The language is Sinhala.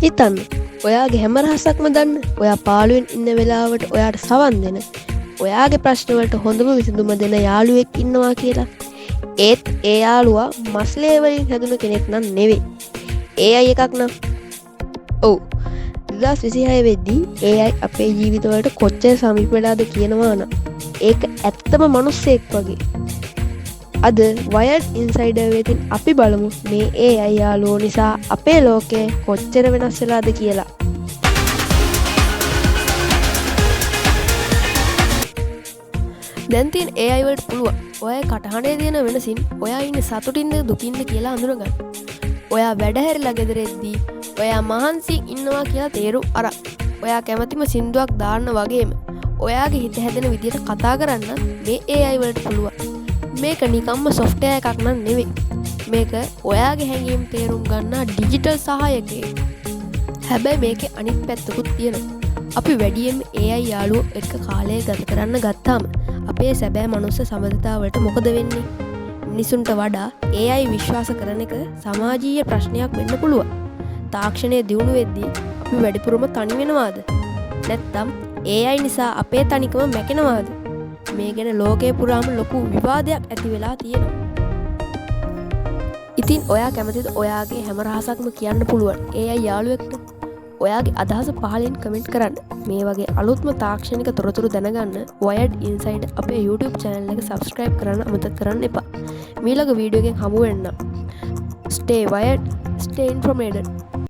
හිතන්න ඔයාගේ හැම රහසක්ම දන්න ඔයා පාළුවෙන් ඉන්න වෙලාවට ඔයාට සවන් දෙන ඔයාගේ ප්‍රශ්නවලට හොඳම විසඳුම දෙන යාළුවෙක් ඉන්නවා කියලා. ඒත් ඒ යාළුවා මස්ලේ වලින් හැදුණු කෙනෙක් නම් නෙවෙයි. AI එකක් නම්. ඔව්. 2026 වෙද්දී AI අපේ ජීවිතවලට කොච්චර සමීප වෙලාද කියනවා නම් ඒක ඇත්තම මිනිස්සෙක් වගේ. අද Wired Insider වෙතින් අපි බලමු මේ AI යාළුවෝ නිසා අපේ ලෝකය කොච්චර වෙනස් වෙලාද කියලා. දැන් තියෙන AI වලට පුළුවන් ඔයා කටහඬේ තියෙන වෙනසින් ඔයා ඉන්නේ සතුටින්ද දුකින්ද කියලා අඳුරගන්න. ඔයා වැඩ හැරිලා ගෙදර එද්දී ඔයා මහන්සියෙන් ඉන්නවා කියලා තේරුම් අරන් ඔයා කැමතිම සින්දුවක් දාන්න වගේම ඔයාගේ හිත හැදෙන විදියට කතා කරන්න මේ AI වලට පුළුවන්. මේක නිකම්ම software එකක් නන් නෙවෙයි. මේක ඔයාගේ හැඟීම් තේරුම් ගන්න ඩිජිටල් සහායකයෙක්. හැබැයි මේකේ අනිත් පැත්තකුත් තියෙනවා. අපි වැඩියෙන්ම AI යාළුවෝ එක්ක කාලය ගත කරන්න ගත්තාම අපේ සැබෑ මනුස්ස සබඳතාවලට මොකද වෙන්නේ? මිනිසුන්ට වඩා AI විශ්වාස කරන එක සමාජීය ප්‍රශ්නයක් වෙන්න පුළුවන්. තාක්ෂණය දියුණු වෙද්දී අපි වැඩිපුරම තනි වෙනවාද? නැත්නම් AI නිසා අපේ තනිකම මැකෙනවාද? මේ ගැන ලෝකේ පුරාම ලොකු විවාදයක් ඇති වෙලා තියෙනවා. ඉතින් ඔයා කැමතිද ඔයාගේ හැම රහසක්ම කියන්න පුළුවන් AI යාළුවෙක්ට? ඔයාගේ අදහස පහලින් කමෙන්ට් කරන්න. මේ වගේ අලුත්ම තාක්ෂණික තොරතුරු දැනගන්න Wired Insider අපේ YouTube channel එක subscribe කරන්න අමතක කරන්න එපා. ඊළඟ වීඩියෝ එකෙන් හමු වෙන්න. Stay wired, stay informated.